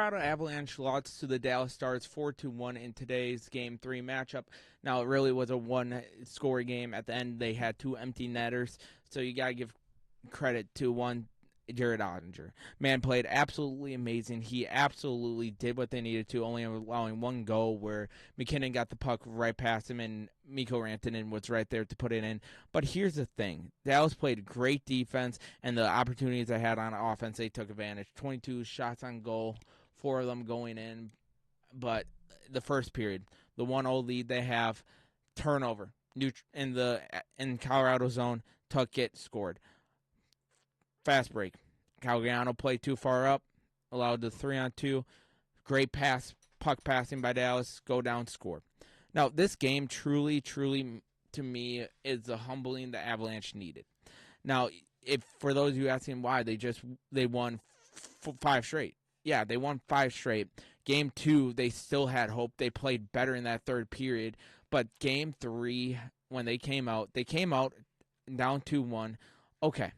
Colorado Avalanche lost to the Dallas Stars 4-1 in today's Game 3 matchup. Now, it really was a one-score game. At the end, they had two empty netters, so you got to give credit to one, Jared Ottinger. Man played absolutely amazing. He absolutely did what they needed to, only allowing one goal where McKinnon got the puck right past him and Mikko Rantanen was right there to put it in. But here's the thing. Dallas played great defense, and the opportunities they had on offense, they took advantage. 22 shots on goal, 4 of them going in. But the first period, the 1-0 lead they have, turnover in Colorado zone, took it, scored. Fast break. Calgariano played too far up, allowed the 3-on-2. Great pass, puck passing by Dallas, go down, score. Now, this game truly, to me, is the humbling the Avalanche needed. Now, if for those of you asking why, they won 5 straight. Yeah, they won 5 straight. Game 2, they still had hope. They played better in that third period. But Game 3, when they came out down 2-1. Okay.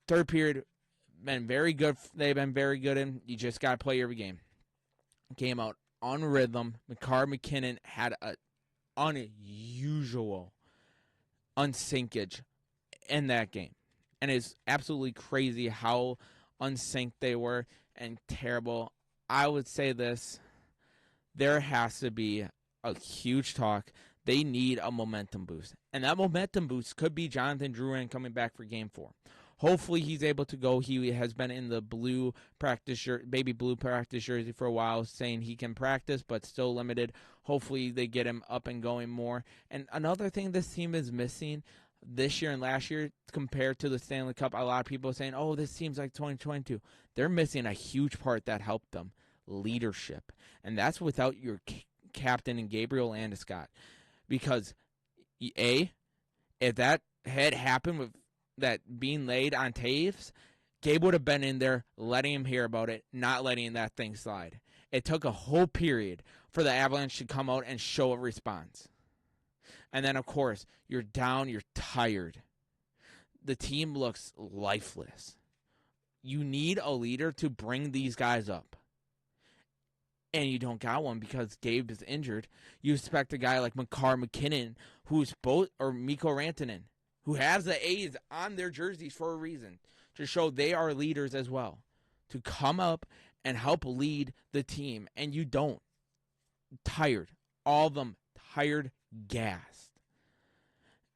Third period, been very good. They've been very good in. You just got to play every game. Came out on rhythm. McKinnon had an unusual unsyncage in that game. And it's absolutely crazy how unsynced they were and terrible. I would say this. There has to be a huge talk. They need a momentum boost. And that momentum boost could be Jonathan Drouin coming back for Game 4. Hopefully he's able to go. He has been in the baby blue practice jersey for a while, saying he can practice, but still limited. Hopefully they get him up and going more. And another thing this team is missing this year and last year compared to the Stanley Cup, a lot of people are saying, oh, this seems like 2022. They're missing a huge part that helped them, leadership. And that's without your captain in Gabriel Landeskog. Because, if that had happened with that being laid on Taves, Gabe would have been in there letting him hear about it, not letting that thing slide. It took a whole period for the Avalanche to come out and show a response. And then, of course, you're down, you're tired. The team looks lifeless. You need a leader to bring these guys up. And you don't got one because Gabe is injured. You expect a guy like McKinnon, or Mikko Rantanen, who has the A's on their jerseys for a reason, to show they are leaders as well, to come up and help lead the team. And you don't. Tired. All of them tired, gassed.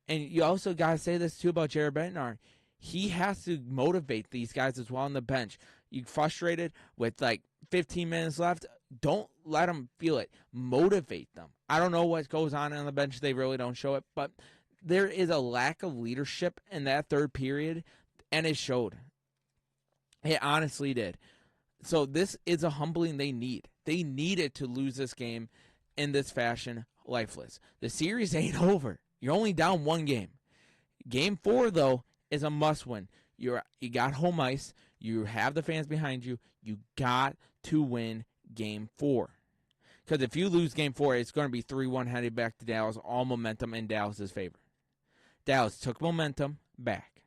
And you also got to say this too about Jared Bednar. He has to motivate these guys as well on the bench. You frustrated with 15 minutes left, don't let them feel it. Motivate them. I don't know what goes on the bench. They really don't show it, but there is a lack of leadership in that third period, and it showed. It honestly did. So this is a humbling they need. They needed to lose this game in this fashion, lifeless. The series ain't over. You're only down 1 game. Game 4, though, is a must-win. You got home ice. You have the fans behind you. You got to win Game 4. Because if you lose Game 4, it's going to be 3-1 headed back to Dallas, all momentum in Dallas' favor. Dallas took momentum back.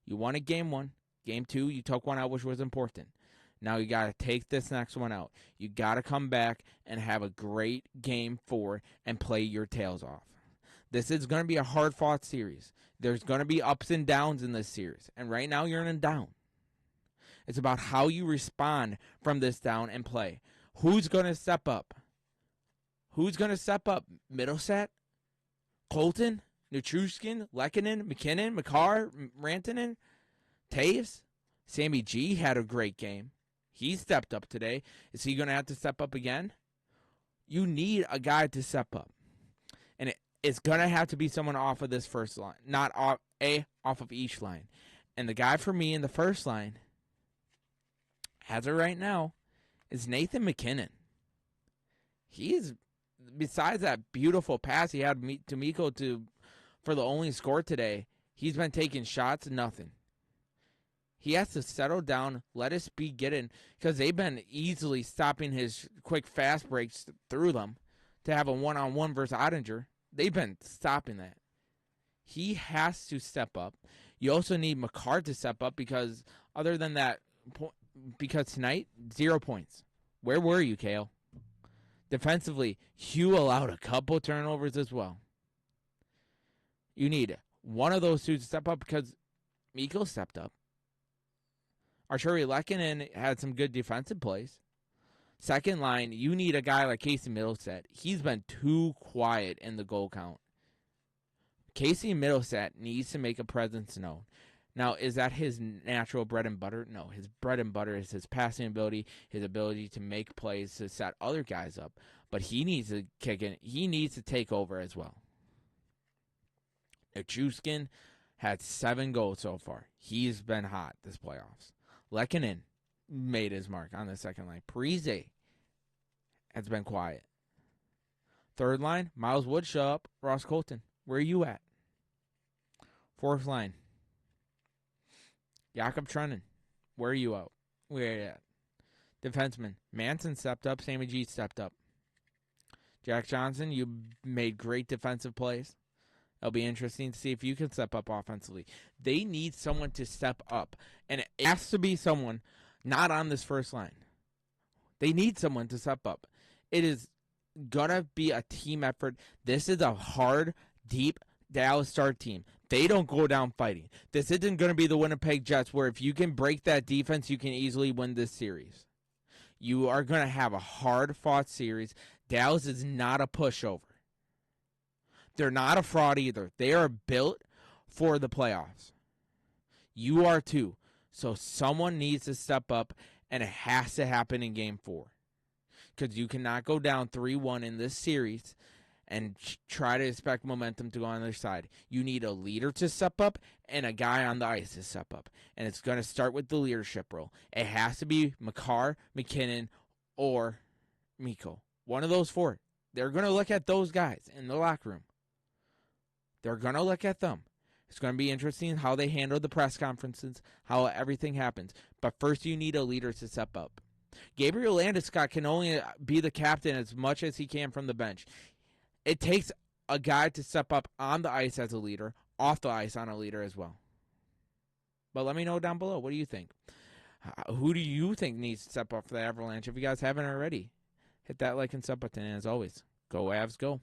You won at Game 1. Game 2, you took one out, which was important. Now you got to take this next one out. You got to come back and have a great Game 4 and play your tails off. This is going to be a hard-fought series. There's going to be ups and downs in this series. And right now you're in a down. It's about how you respond from this down and play. Who's going to step up? Who's going to step up? Middleset? Colton? Nichushkin? Lehkonen? McKinnon? Makar? Rantanen? Taves? Sammy G had a great game. He stepped up today. Is he going to have to step up again? You need a guy to step up. And it's going to have to be someone off of this first line. Not off of each line. And the guy for me in the first line, as of right now, is Nathan McKinnon. He's, besides that beautiful pass he had to Mikko for the only score today, he's been taking shots, nothing. He has to settle down, let his speed get in, because they've been easily stopping his quick fast breaks through them to have a one-on-one versus Ottinger. They've been stopping that. He has to step up. You also need Makar to step up because other than that, because tonight, 0 points. Where were you, Kale? Defensively, you allowed a couple turnovers as well. You need one of those two to step up because Mikko stepped up. Arturi Lehkonen had some good defensive plays. Second line, you need a guy like Casey Middleset. He's been too quiet in the goal count. Casey Middleset needs to make a presence known. Now, is that his natural bread and butter? No, his bread and butter is his passing ability, his ability to make plays to set other guys up. But he needs to kick in. He needs to take over as well. Nichushkin had 7 goals so far. He's been hot this playoffs. Lehkonen made his mark on the second line. Parise has been quiet. Third line, Miles Woodshop, Ross Colton. Where are you at? Fourth line, Jakob Trenin. Where are you out? Where are you at? Defenseman, Manson stepped up. Sammy G stepped up. Jack Johnson, you made great defensive plays. It'll be interesting to see if you can step up offensively. They need someone to step up. And it has to be someone not on this first line. They need someone to step up. It is going to be a team effort. This is a hard, deep Dallas Star team. They don't go down fighting. This isn't going to be the Winnipeg Jets where if you can break that defense, you can easily win this series. You are going to have a hard-fought series. Dallas is not a pushover. They're not a fraud either. They are built for the playoffs. You are too. So someone needs to step up, and it has to happen in Game 4. Because you cannot go down 3-1 in this series and try to expect momentum to go on their side. You need a leader to step up and a guy on the ice to step up. And it's going to start with the leadership role. It has to be Makar, McKinnon, or Mikko. One of those 4. They're going to look at those guys in the locker room. They're going to look at them. It's going to be interesting how they handle the press conferences, how everything happens. But first you need a leader to step up. Gabriel Landeskog can only be the captain as much as he can from the bench. It takes a guy to step up on the ice as a leader, off the ice on a leader as well. But let me know down below. What do you think? Who do you think needs to step up for the Avalanche? If you guys haven't already, hit that like and sub button. And as always, go Avs, go.